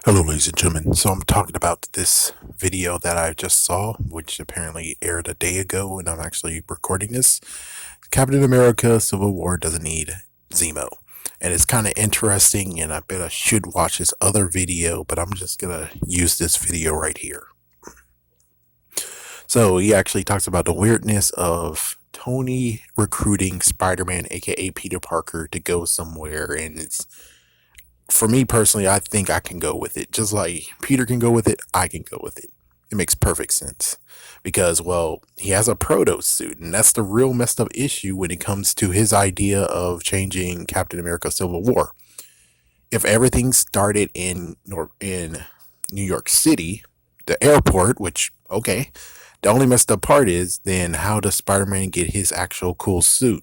Hello, ladies and gentlemen. So I'm talking about this video that I just saw, which apparently aired a day ago, and I'm actually recording this. Captain America Civil War doesn't need Zemo. And it's kind of interesting, and I bet I should watch this other video, but I'm just going to use this video right here. So he actually talks about the weirdness of Tony recruiting Spider-Man, aka Peter Parker, to go somewhere, and it's for me personally, I think I can go with it. Just like Peter can go with it, I can go with it. It makes perfect sense. Because, well, he has a proto suit, and that's the real messed up issue when it comes to his idea of changing Captain America Civil War. If everything started in New York City, the airport, which, okay, the only messed up part is then how does Spider Man get his actual cool suit?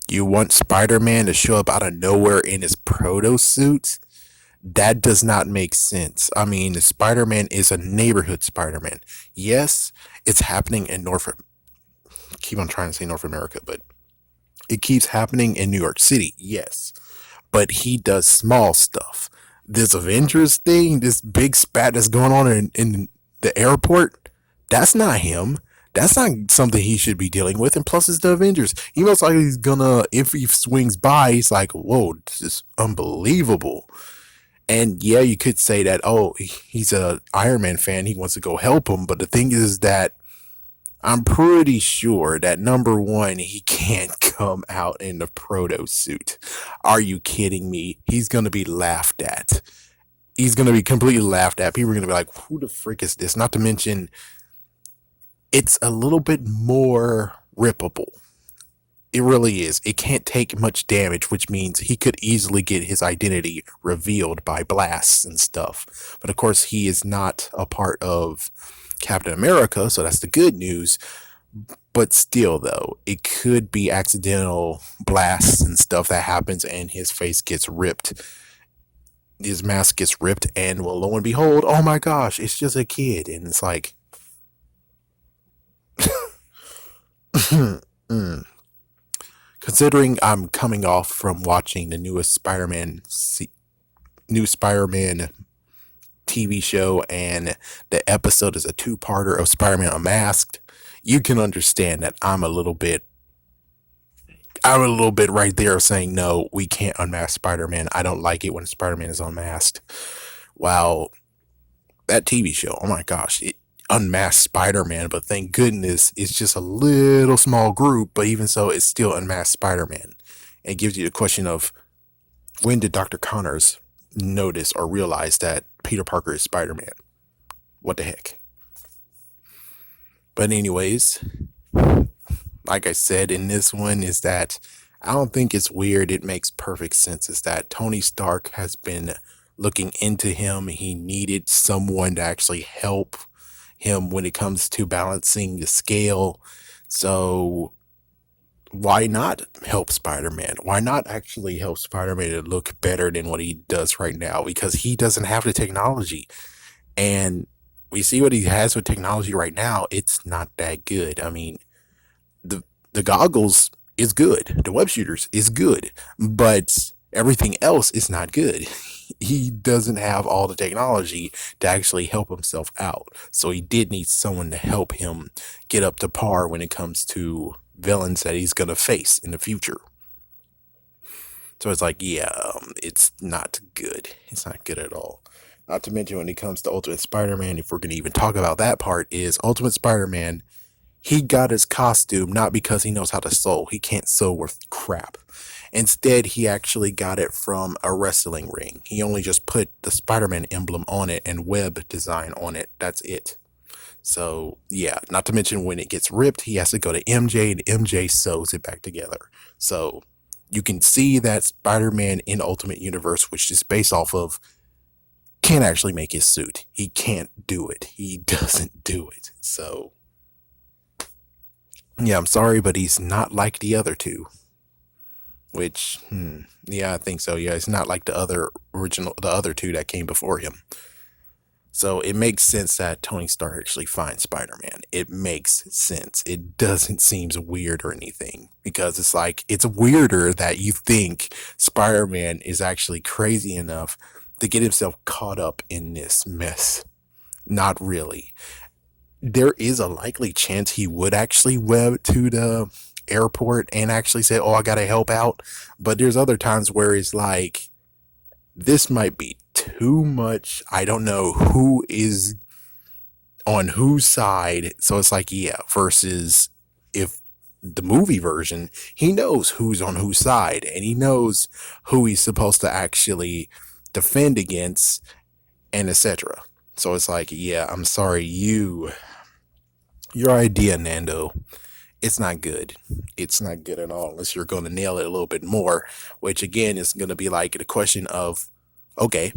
You want Spider Man to show up out of nowhere in his proto suit? That does not make sense. I mean, Spider Man is a neighborhood Spider Man. Yes, it's happening in keep on trying to say North America, but it keeps happening in New York City. Yes, but he does small stuff. This Avengers thing, this big spat that's going on in the airport, that's not him. That's not something he should be dealing with. And plus, it's the Avengers. He most likely he's gonna, if he swings by, he's like, whoa, this is unbelievable. And yeah, you could say that, oh, he's a Iron Man fan. He wants to go help him. But the thing is that I'm pretty sure that number one, he can't come out in the proto suit. Are you kidding me? He's going to be laughed at. He's going to be completely laughed at. People are going to be like, who the frick is this? Not to mention, it's a little bit more rippable. It really is. It can't take much damage, which means he could easily get his identity revealed by blasts and stuff. But of course, he is not a part of Captain America, so that's the good news. But still, though, it could be accidental blasts and stuff that happens, and his face gets ripped. His mask gets ripped, and well, lo and behold, oh my gosh, it's just a kid. And it's like, mm. Considering I'm coming off from watching the new Spider-Man TV show, and the episode is a two-parter of Spider-Man Unmasked, you can understand that I'm a little bit right there saying no, we can't unmask Spider-Man. I don't like it when Spider-Man is unmasked. Wow, that TV show, oh my gosh, it unmasked Spider-Man, but thank goodness it's just a little small group, but even so, it's still unmasked Spider-Man. It gives you the question of when did Dr. Connors notice or realize that Peter Parker is Spider-Man? What the heck? But anyways, like I said in this one, is that I don't think it's weird. It makes perfect sense. Is that Tony Stark has been looking into him. He needed someone to actually help him when it comes to balancing the scale. So why not help Spider-Man? Why not actually help Spider-Man to look better than what he does right now? Because he doesn't have the technology. And we see what he has with technology right now. It's not that good. I mean, the goggles is good. The web shooters is good, but everything else is not good. He doesn't have all the technology to actually help himself out. So he did need someone to help him get up to par when it comes to villains that he's going to face in the future. So it's like, yeah, it's not good. It's not good at all. Not to mention when it comes to Ultimate Spider-Man, if we're going to even talk about that part, is Ultimate Spider-Man, he got his costume not because he knows how to sew. He can't sew worth crap. Instead, he actually got it from a wrestling ring. He only just put the Spider-Man emblem on it and web design on it. That's it. So, yeah, not to mention when it gets ripped, he has to go to MJ and MJ sews it back together. So, you can see that Spider-Man in Ultimate Universe, which is based off of, can't actually make his suit. He can't do it. He doesn't do it. So, yeah, I'm sorry, but he's not like the other two. Which, yeah, I think so. Yeah, it's not like the other two that came before him. So it makes sense that Tony Stark actually finds Spider-Man. It makes sense. It doesn't seem weird or anything, because it's like, it's weirder that you think Spider-Man is actually crazy enough to get himself caught up in this mess. Not really. There is a likely chance he would actually web to the airport and actually say, "Oh, I gotta help out." But there's other times where it's like, this might be too much. I don't know who is on whose side. So it's like, yeah, versus if the movie version, he knows who's on whose side and he knows who he's supposed to actually defend against and etc. So it's like, yeah, I'm sorry, your idea, Nando, it's not good. It's not good at all unless you're going to nail it a little bit more, which again is going to be like the question of, okay,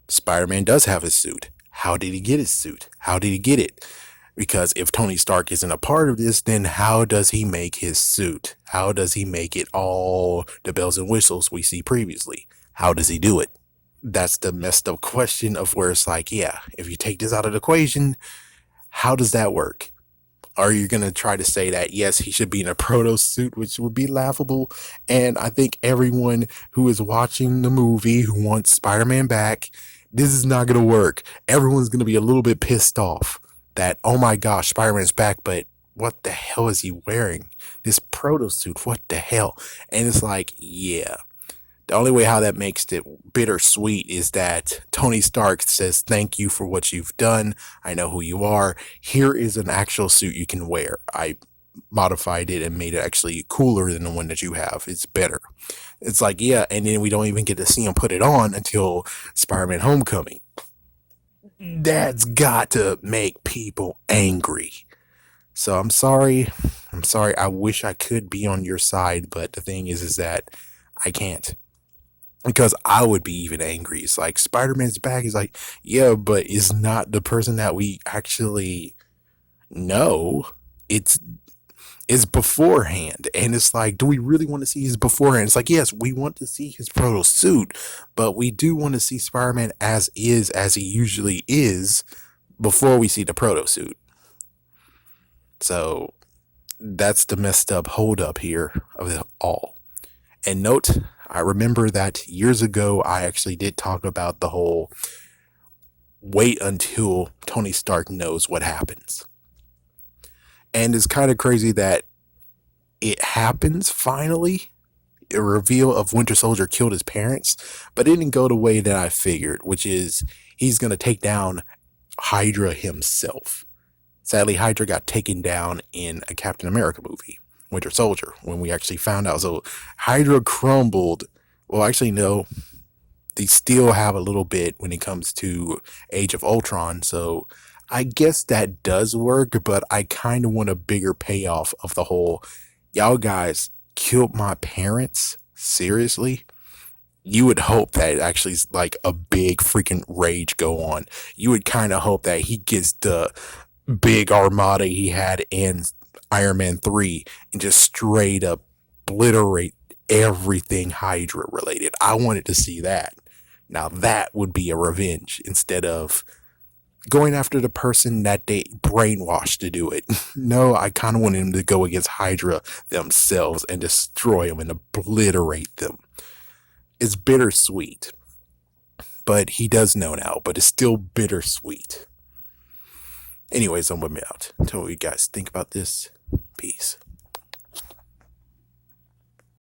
Spider-Man does have his suit. How did he get his suit? How did he get it? Because if Tony Stark isn't a part of this, then how does he make his suit? How does he make it all the bells and whistles we see previously? How does he do it? That's the messed up question of where it's like, yeah, if you take this out of the equation, how does that work? Are you going to try to say that, yes, he should be in a proto suit, which would be laughable? And I think everyone who is watching the movie who wants Spider-Man back, this is not going to work. Everyone's going to be a little bit pissed off that, oh my gosh, Spider-Man's back, but what the hell is he wearing? This proto suit, what the hell? And it's like, yeah. The only way how that makes it bittersweet is that Tony Stark says, "Thank you for what you've done. I know who you are. Here is an actual suit you can wear. I modified it and made it actually cooler than the one that you have. It's better." It's like, yeah, and then we don't even get to see him put it on until Spider-Man Homecoming. That's got to make people angry. So I'm sorry. I'm sorry. I wish I could be on your side, but the thing is that I can't. Because I would be even angry. It's like Spider-Man's back. He's like, yeah, but it's not the person that we actually know. It's beforehand. And it's like, do we really want to see his beforehand? It's like, yes, we want to see his proto suit, but we do want to see Spider-Man as is, as he usually is, before we see the proto suit. So that's the messed up hold up here of it all. And note, I remember that years ago, I actually did talk about the whole wait until Tony Stark knows what happens. And it's kind of crazy that it happens finally. A reveal of Winter Soldier killed his parents, but it didn't go the way that I figured, which is he's going to take down Hydra himself. Sadly, Hydra got taken down in a Captain America movie, Winter Soldier, when we actually found out. So Hydra crumbled. Well, actually, no. They still have a little bit when it comes to Age of Ultron. So I guess that does work, but I kind of want a bigger payoff of the whole, y'all guys killed my parents? Seriously? You would hope that actually is like a big freaking rage go on. You would kind of hope that he gets the big armada he had in Iron Man 3 and just straight up obliterate everything Hydra related. I wanted to see that. Now that would be a revenge instead of going after the person that they brainwashed to do it. No, I kind of wanted him to go against Hydra themselves and destroy them and obliterate them. It's bittersweet, but he does know now, but it's still bittersweet. Anyways, I'm out. Tell what you guys think about this. Peace.